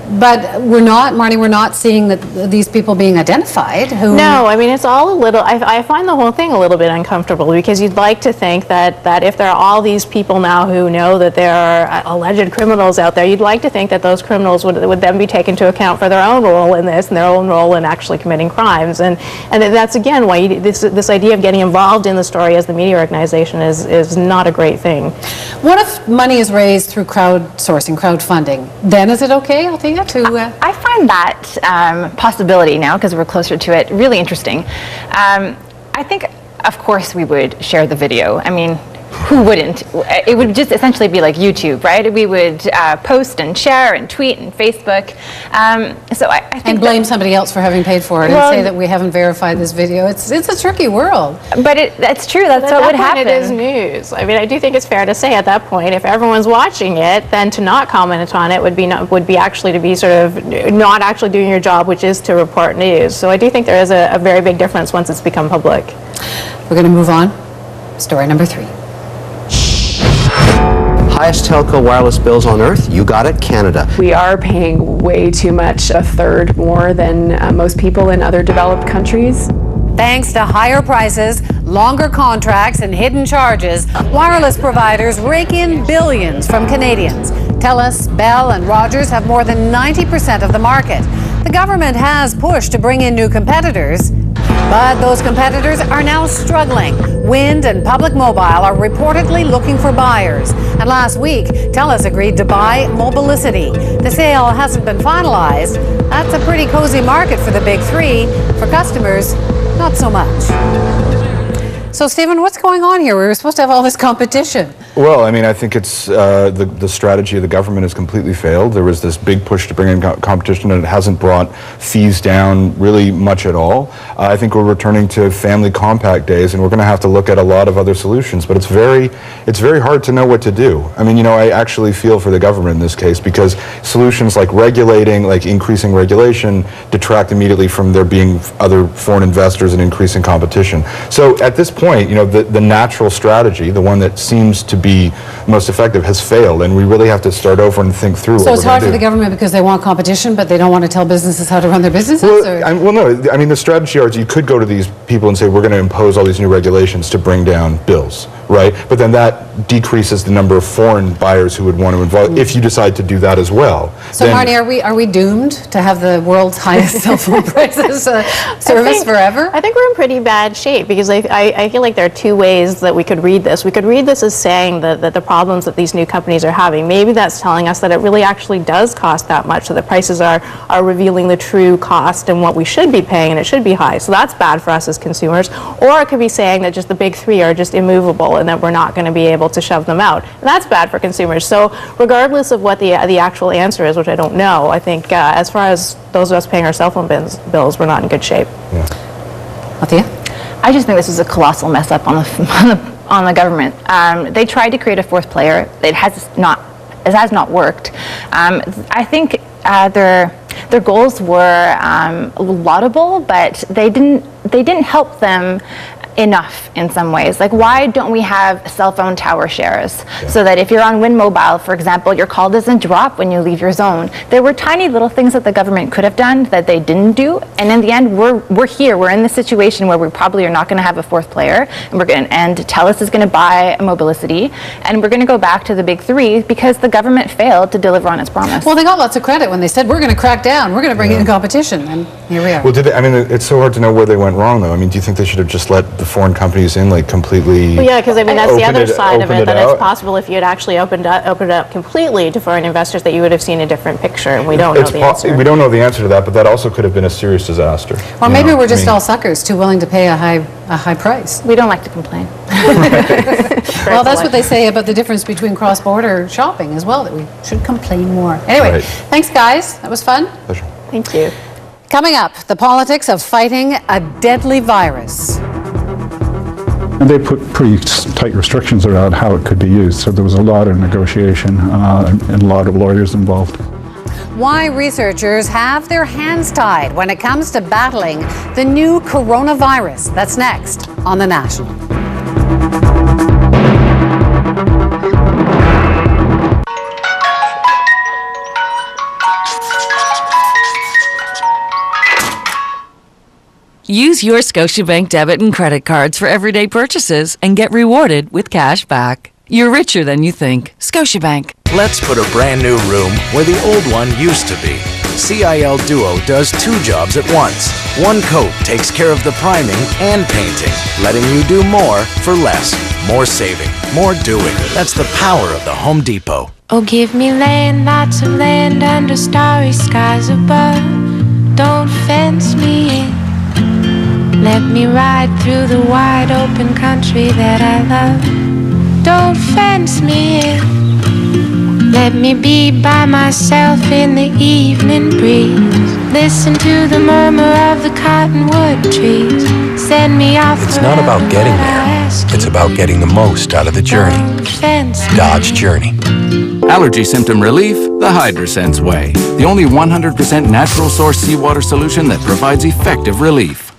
But we're not, Marnie, we're not seeing that these people being identified. No, I mean, it's all a little, I find the whole thing a little bit uncomfortable, because you'd like to think that if there are all these people now who know that there are alleged criminals out there, you'd like to think that those criminals would then be taken into account for their own role in this and their own role in actually committing crimes. And that's, again, why this idea of getting involved in the story as the media organization is not a great thing. What if money is raised through crowdsourcing, crowdfunding? Then is it okay, Althea? I find that possibility now, because we're closer to it, really interesting. I think, of course, we would share the video. I mean, who wouldn't? It would just essentially be like YouTube, right? We would post and share and tweet and Facebook. So I think and blame somebody else for having paid for it, and say that we haven't verified this video. It's a tricky world. But that's true. That's what would happen. It is news. I mean, I do think it's fair to say at that point, if everyone's watching it, then to not comment on it would be actually to be sort of not actually doing your job, which is to report news. So I do think there is a very big difference once it's become public. We're going to move on. Story number 3. Highest telco wireless bills on earth, you got it, Canada. We are paying way too much, a third more than most people in other developed countries. Thanks to higher prices, longer contracts, and hidden charges, wireless providers rake in billions from Canadians. TELUS, Bell, and Rogers have more than 90% of the market. The government has pushed to bring in new competitors, but those competitors are now struggling. Wind and Public Mobile are reportedly looking for buyers. And last week, TELUS agreed to buy Mobilicity. The sale hasn't been finalized. That's a pretty cozy market for the big three. For customers, not so much. So, Stephen, what's going on here? We were supposed to have all this competition. Well, I mean, I think it's the strategy of the government has completely failed. There was this big push to bring in competition, and it hasn't brought fees down really much at all. I think we're returning to family compact days, and we're going to have to look at a lot of other solutions. But it's very hard to know what to do. I mean, you know, I actually feel for the government in this case, because solutions like regulating, like increasing regulation, detract immediately from there being other foreign investors and increasing competition. So at this point, you know, the natural strategy, the one that seems to be most effective, has failed, and we really have to start over and think through what we're going to do. So it's hard for the government because they want competition, but they don't want to tell businesses how to run their businesses? Well, no. I mean, the strategy is you could go to these people and say, we're going to impose all these new regulations to bring down bills, right? But then that decreases the number of foreign buyers who would want to involve, if you decide to do that as well. So, Marnie, are we doomed to have the world's highest cell phone prices service forever? I think we're in pretty bad shape, because I feel like there are two ways that we could read this. We could read this as saying that the problems that these new companies are having, maybe that's telling us that it really actually does cost that much, so the prices are revealing the true cost and what we should be paying, and it should be high. So that's bad for us as consumers. Or it could be saying that just the big three are just immovable and that we're not going to be able to shove them out. And that's bad for consumers. So regardless of what the actual answer is, which I don't know, I think as far as those of us paying our cell phone bills, we're not in good shape. Yeah. Althea? I just think this is a colossal mess up on the government. They tried to create a fourth player. It has not worked. I think their goals were laudable, but they didn't help them enough in some ways. Like, why don't we have cell phone tower shares so that if you're on Wind Mobile, for example, your call doesn't drop when you leave your zone? There were tiny little things that the government could have done that they didn't do, and in the end, we're here. We're in the situation where we probably are not going to have a fourth player, and TELUS is going to buy Mobilicity, and we're going to go back to the big three because the government failed to deliver on its promise. Well, they got lots of credit when they said, we're going to crack down, we're going to bring in competition, and here we are. Well, it's so hard to know where they went wrong, though. I mean, do you think they should have just let the foreign companies in, like, completely? Well, yeah, because I mean that's the other side of it. That out. It's possible if you had actually opened it up completely to foreign investors, that you would have seen a different picture, and we don't know the answer. We don't know the answer to that, but that also could have been a serious disaster. Or maybe we're just all suckers, too willing to pay a high price. We don't like to complain. Well, that's what they say about the difference between cross-border shopping as well, that we should complain more. Anyway, thanks, guys. That was fun. Pleasure. Thank you. Coming up, the politics of fighting a deadly virus. And they put pretty tight restrictions around how it could be used, so there was a lot of negotiation and a lot of lawyers involved. Why researchers have their hands tied when it comes to battling the new coronavirus. That's next on The National. Use your Scotiabank debit and credit cards for everyday purchases and get rewarded with cash back. You're richer than you think. Scotiabank. Let's put a brand new room where the old one used to be. CIL Duo does 2 jobs at once. One coat takes care of the priming and painting, letting you do more for less. More saving, more doing. That's the power of the Home Depot. Oh, give me land, lots of land under starry skies above. Don't fence me in. Let me ride through the wide open country that I love. Don't fence me in. Let me be by myself in the evening breeze. Listen to the murmur of the cottonwood trees. Send me off. It's not about getting there. It's about getting the most out of the journey. Dodge Journey. Allergy symptom relief the HydroSense way. The only 100% natural source seawater solution that provides effective relief.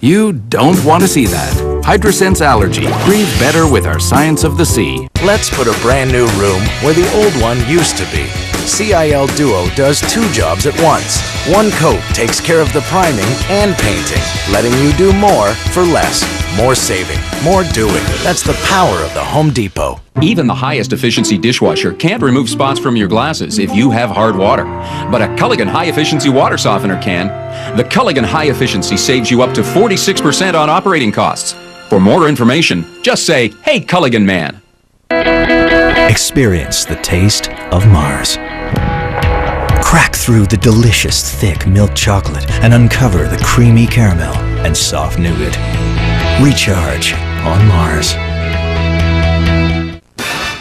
You don't want to see that. HydroSense Allergy. Breathe better with our science of the sea. Let's put a brand new room where the old one used to be. CIL Duo does 2 jobs at once. One coat takes care of the priming and painting, letting you do more for less. More saving, more doing. That's the power of the Home Depot. Even the highest efficiency dishwasher can't remove spots from your glasses if you have hard water. But a Culligan High Efficiency Water Softener can. The Culligan High Efficiency saves you up to 46% on operating costs. For more information, just say, "Hey, Culligan Man." Experience the taste of Mars. Crack through the delicious thick milk chocolate and uncover the creamy caramel and soft nougat. Recharge on Mars.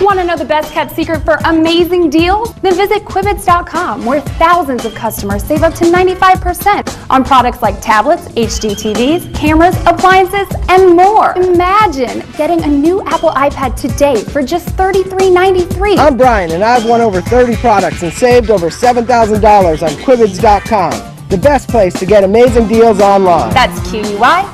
Want to know the best kept secret for amazing deals? Then visit Quibbits.com, where thousands of customers save up to 95% on products like tablets, HD TVs, cameras, appliances, and more. Imagine getting a new Apple iPad today for just $33.93. I'm Brian, and I've won over 30 products and saved over $7,000 on Quibbits.com, the best place to get amazing deals online. That's QUIBIDS.com.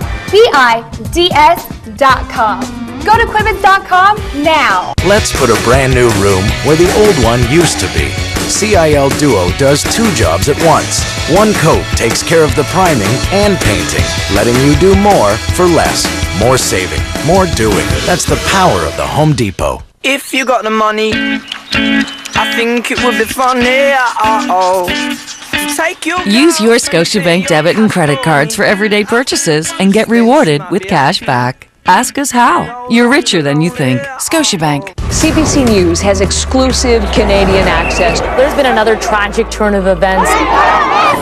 Go to Quibbits.com now. Let's put a brand new room where the old one used to be. CIL Duo does 2 jobs at once. One coat takes care of the priming and painting, letting you do more for less. More saving, more doing. That's the power of the Home Depot. If you got the money, I think it would be funny. Use your Scotiabank debit and credit cards for everyday purchases and get rewarded with cash back. Ask us how. You're richer than you think. Scotiabank. CBC News has exclusive Canadian access. There's been another tragic turn of events.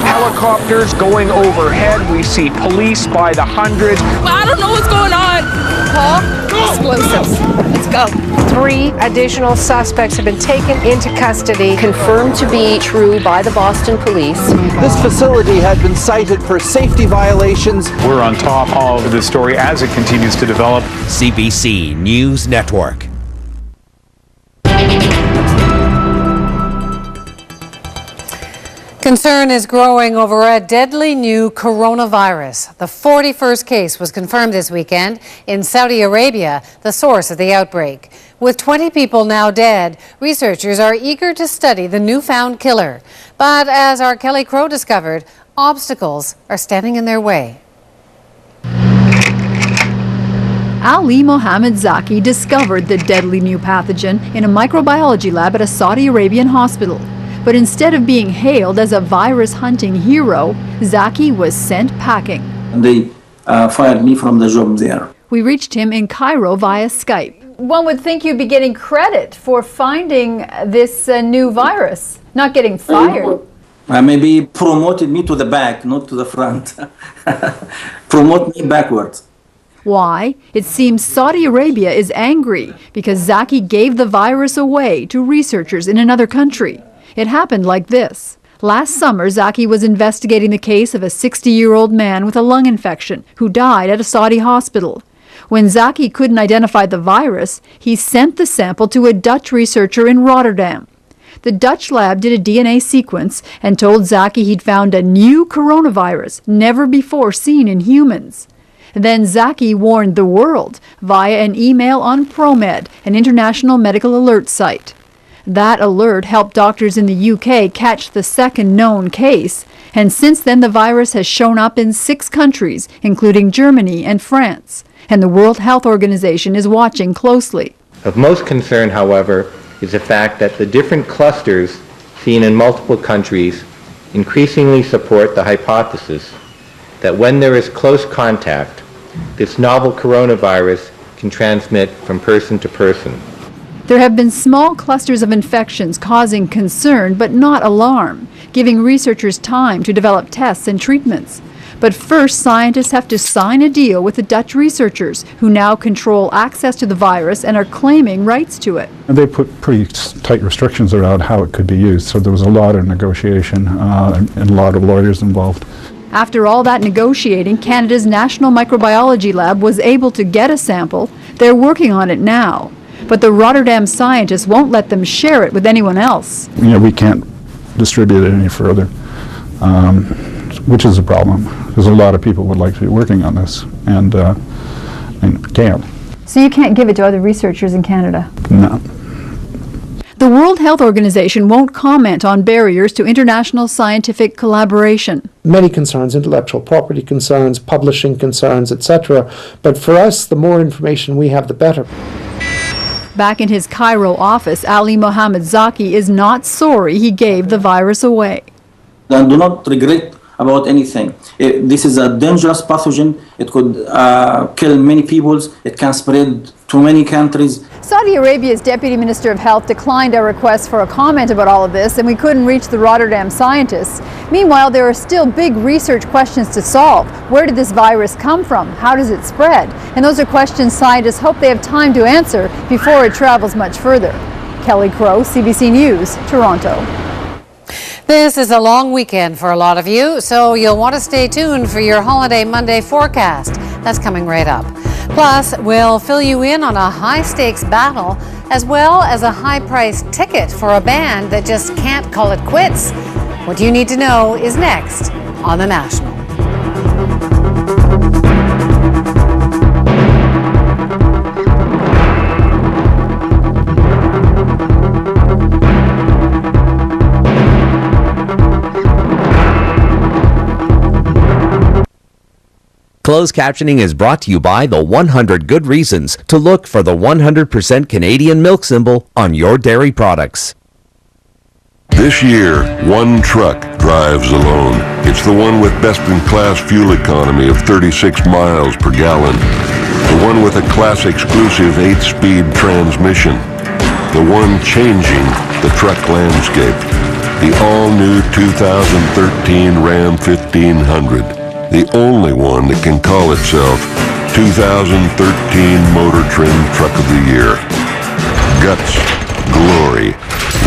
Helicopters going overhead. We see police by the hundreds. I don't know what's going on. Paul, explosives. Let's go. 3 additional suspects have been taken into custody. Confirmed to be true by the Boston police. This facility had been cited for safety violations. We're on top of the story as it continues to develop. CBC News Network. Concern is growing over a deadly new coronavirus. The 41st case was confirmed this weekend in Saudi Arabia, the source of the outbreak. With 20 people now dead, researchers are eager to study the newfound killer. But as our Kelly Crow discovered, obstacles are standing in their way. Ali Mohammed Zaki discovered the deadly new pathogen in a microbiology lab at a Saudi Arabian hospital. But instead of being hailed as a virus-hunting hero, Zaki was sent packing. They fired me from the job there. We reached him in Cairo via Skype. One would think you'd be getting credit for finding this new virus, not getting fired. Maybe promoted me to the back, not to the front. Promote me backwards. Why? It seems Saudi Arabia is angry because Zaki gave the virus away to researchers in another country. It happened like this. Last summer, Zaki was investigating the case of a 60-year-old man with a lung infection who died at a Saudi hospital. When Zaki couldn't identify the virus, he sent the sample to a Dutch researcher in Rotterdam. The Dutch lab did a DNA sequence and told Zaki he'd found a new coronavirus never before seen in humans. Then Zaki warned the world via an email on ProMed, an international medical alert site. That alert helped doctors in the UK catch the second known case, And since then, the virus has shown up in 6 countries, including Germany and France. And the World Health Organization is watching closely. Of most concern, however, is the fact that the different clusters seen in multiple countries increasingly support the hypothesis that when there is close contact, this novel coronavirus can transmit from person to person. There have been small clusters of infections causing concern but not alarm, giving researchers time to develop tests and treatments. But first, scientists have to sign a deal with the Dutch researchers, who now control access to the virus and are claiming rights to it. And they put pretty tight restrictions around how it could be used, so there was a lot of negotiation and a lot of lawyers involved. After all that negotiating, Canada's National Microbiology Lab was able to get a sample. They're working on it now. But the Rotterdam scientists won't let them share it with anyone else. You know, we can't distribute it any further, which is a problem, because a lot of people would like to be working on this and can't. So you can't give it to other researchers in Canada? No. The World Health Organization won't comment on barriers to international scientific collaboration. Many concerns, intellectual property concerns, publishing concerns, etc. But for us, the more information we have, the better. Back in his Cairo office, Ali Mohammed Zaki is not sorry he gave the virus away. I do not regret about anything. This is a dangerous pathogen. It could kill many people. It can spread to many countries. Saudi Arabia's Deputy Minister of Health declined our request for a comment about all of this, and we couldn't reach the Rotterdam scientists. Meanwhile, there are still big research questions to solve. Where did this virus come from? How does it spread? And those are questions scientists hope they have time to answer before it travels much further. Kelly Crow, CBC News, Toronto. This is a long weekend for a lot of you, so you'll want to stay tuned for your Holiday Monday forecast. That's coming right up. Plus, we'll fill you in on a high-stakes battle, as well as a high-priced ticket for a band that just can't call it quits. What you need to know is next on The National. Closed captioning is brought to you by the 100 Good Reasons to look for the 100% Canadian milk symbol on your dairy products. This year, one truck drives alone. It's the one with best-in-class fuel economy of 36 miles per gallon. The one with a class-exclusive 8-speed transmission. The one changing the truck landscape. The all-new 2013 Ram 1500. The only one that can call itself 2013 Motor Trend Truck of the Year. Guts, glory,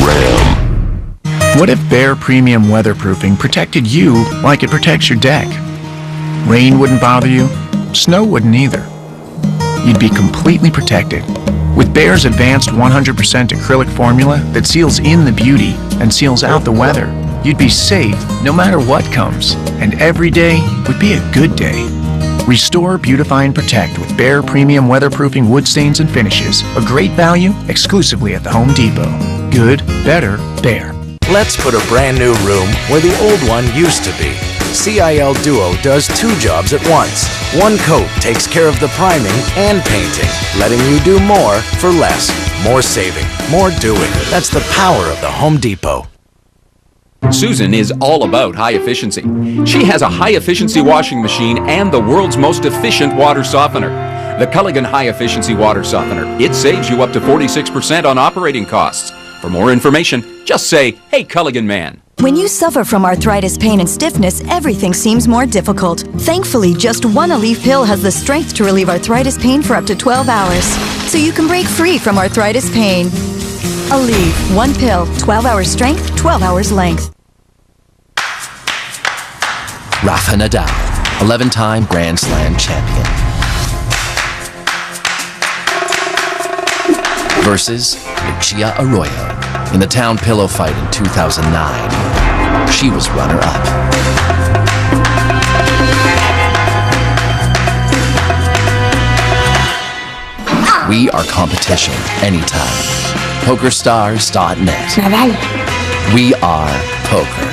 Ram. What if Bear Premium Weatherproofing protected you like it protects your deck? Rain wouldn't bother you, snow wouldn't either. You'd be completely protected. With Bear's advanced 100% acrylic formula that seals in the beauty and seals out the weather, you'd be safe no matter what comes, and every day would be a good day. Restore, beautify, and protect with Bear Premium Weatherproofing wood stains and finishes. A great value exclusively at the Home Depot. Good, better, Bear. Let's put a brand new room where the old one used to be. CIL Duo does 2 jobs at once. One coat takes care of the priming and painting, letting you do more for less. More saving, more doing. That's the power of the Home Depot. Susan is all about high efficiency. She has a high-efficiency washing machine and the world's most efficient water softener. The Culligan High Efficiency Water Softener. It saves you up to 46% on operating costs. For more information, just say, "Hey, Culligan man." When you suffer from arthritis, pain, and stiffness, everything seems more difficult. Thankfully, just one Aleve pill has the strength to relieve arthritis pain for up to 12 hours. So you can break free from arthritis pain. Aleve, 1 pill, 12 hours strength, 12 hours length. Rafa Nadal, 11-time Grand Slam champion. Versus Lucia Arroyo in the Town Pillow fight in 2009. She was runner-up. We are competition anytime. PokerStars.net. We are poker.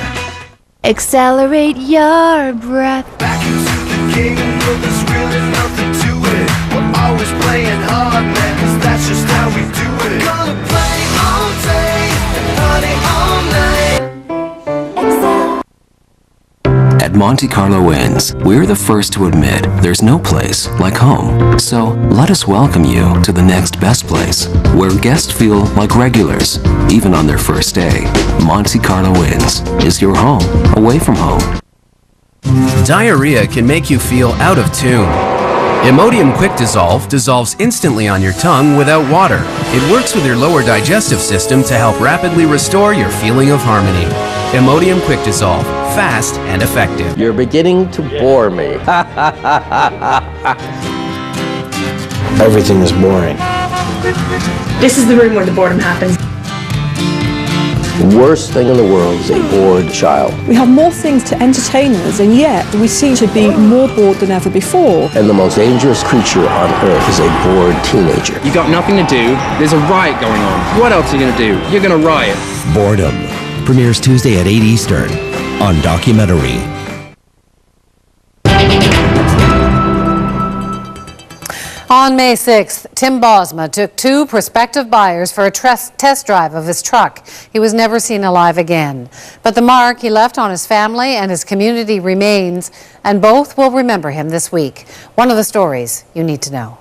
Accelerate your breath. Back into the game, well, there's really nothing to it. We're always playing hard, man, 'cause that's just how we do it. Gonna play all day and party all night. At Monte Carlo Inns, we're the first to admit there's no place like home. So let us welcome you to the next best place, where guests feel like regulars, even on their first day. Monte Carlo Inns is your home, away from home. Diarrhea can make you feel out of tune. Imodium Quick Dissolve dissolves instantly on your tongue without water. It works with your lower digestive system to help rapidly restore your feeling of harmony. Imodium Quick Dissolve, fast and effective. You're beginning to bore me. Everything is boring. This is the room where the boredom happens. The worst thing in the world is a bored child. We have more things to entertain us, and yet we seem to be more bored than ever before. And the most dangerous creature on earth is a bored teenager. You got nothing to do, there's a riot going on. What else are you gonna do? You're gonna riot. Boredom premieres Tuesday at 8 Eastern on Documentary. On May 6th, Tim Bosma took 2 prospective buyers for a test drive of his truck. He was never seen alive again. But the mark he left on his family and his community remains, and both will remember him this week. One of the stories you need to know.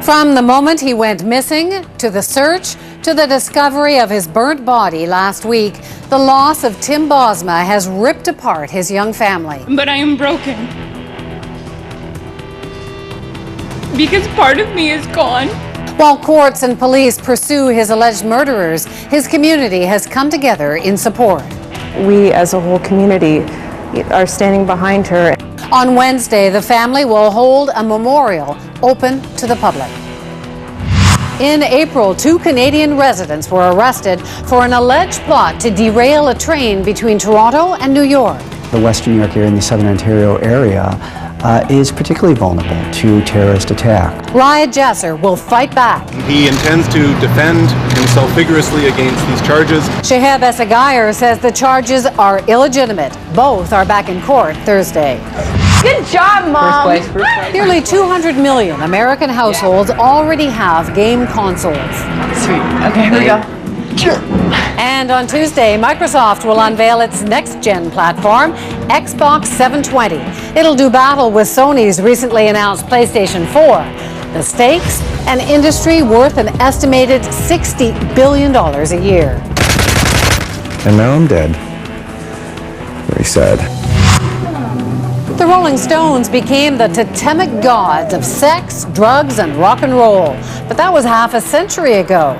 From the moment he went missing, to the search, to the discovery of his burnt body last week, the loss of Tim Bosma has ripped apart his young family. But I am broken. Because part of me is gone. While courts and police pursue his alleged murderers, his community has come together in support. We as a whole community are standing behind her. On Wednesday, the family will hold a memorial open to the public. In April, 2 Canadian residents were arrested for an alleged plot to derail a train between Toronto and New York. The Western New York area and the Southern Ontario area is particularly vulnerable to terrorist attack. Ryan Jasser will fight back. He intends to defend himself vigorously against these charges. Shahab Essagayer says the charges are illegitimate. Both are back in court Thursday. Good job, Mom! First place. Nearly 200 million American households already have game consoles. Sweet. Okay, here we go. And on Tuesday, Microsoft will unveil its next-gen platform, Xbox 720. It'll do battle with Sony's recently announced PlayStation 4. The stakes? An industry worth an estimated $60 billion a year. And now I'm dead. Very sad. The Rolling Stones became the totemic gods of sex, drugs, and rock and roll. But that was half a century ago.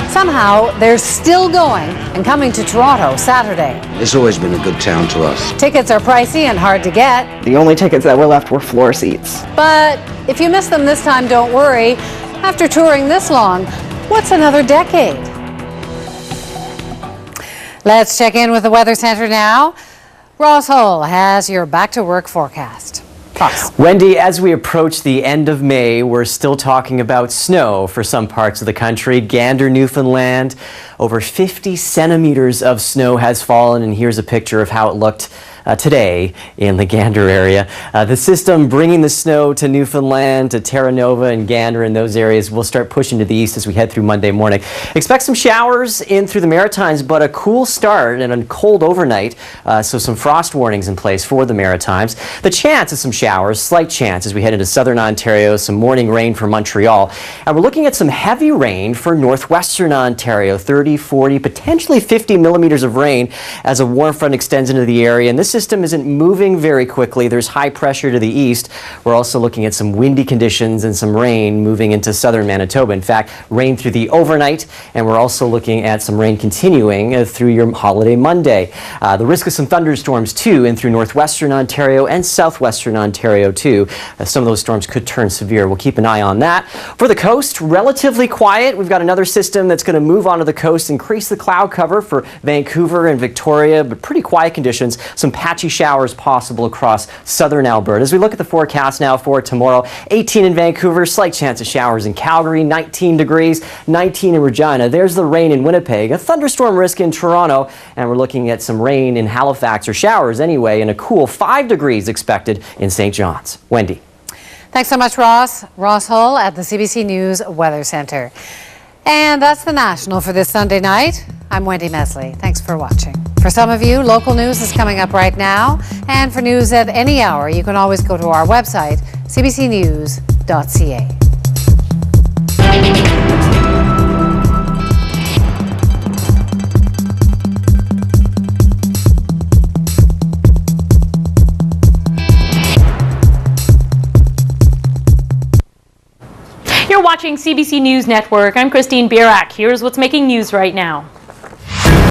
Somehow, they're still going and coming to Toronto Saturday. It's always been a good town to us. Tickets are pricey and hard to get. The only tickets that were left were floor seats. But if you missed them this time, don't worry. After touring this long, what's another decade? Let's check in with the Weather Center now. Ross Hull has your back-to-work forecast. Ross. Wendy, as we approach the end of May, we're still talking about snow for some parts of the country. Gander, Newfoundland, over 50 centimeters of snow has fallen, and here's a picture of how it looked today in the Gander area. The system bringing the snow to Newfoundland, to Terra Nova and Gander and those areas will start pushing to the east as we head through Monday morning. Expect some showers in through the Maritimes, but a cool start and a cold overnight, so some frost warnings in place for the Maritimes. The chance of some showers, slight chance as we head into southern Ontario, some morning rain for Montreal. And we're looking at some heavy rain for northwestern Ontario, 30, 40, potentially 50 millimeters of rain as a warm front extends into the area. And this system isn't moving very quickly. There's high pressure to the east. We're also looking at some windy conditions and some rain moving into southern Manitoba. In fact, rain through the overnight, and we're also looking at some rain continuing through your holiday Monday. The risk of some thunderstorms too in through northwestern Ontario and southwestern Ontario too. Some of those storms could turn severe. We'll keep an eye on that. For the coast, relatively quiet. We've got another system that's going to move onto the coast coast. Increase the cloud cover for Vancouver and Victoria, but pretty quiet conditions. Some patchy showers possible across southern Alberta. As we look at the forecast now for tomorrow, 18 in Vancouver, slight chance of showers in Calgary, 19 degrees, 19 in Regina. There's the rain in Winnipeg, a thunderstorm risk in Toronto, and we're looking at some rain in Halifax, or showers anyway, and a cool 5 degrees expected in St. John's. Wendy. Thanks so much, Ross. Ross Hull at the CBC News Weather Centre. And that's the National for this Sunday night. I'm Wendy Mesley. Thanks for watching. For some of you, local news is coming up right now. And for news at any hour, you can always go to our website, cbcnews.ca. You're watching CBC News Network. I'm Christine Birak. Here's what's making news right now.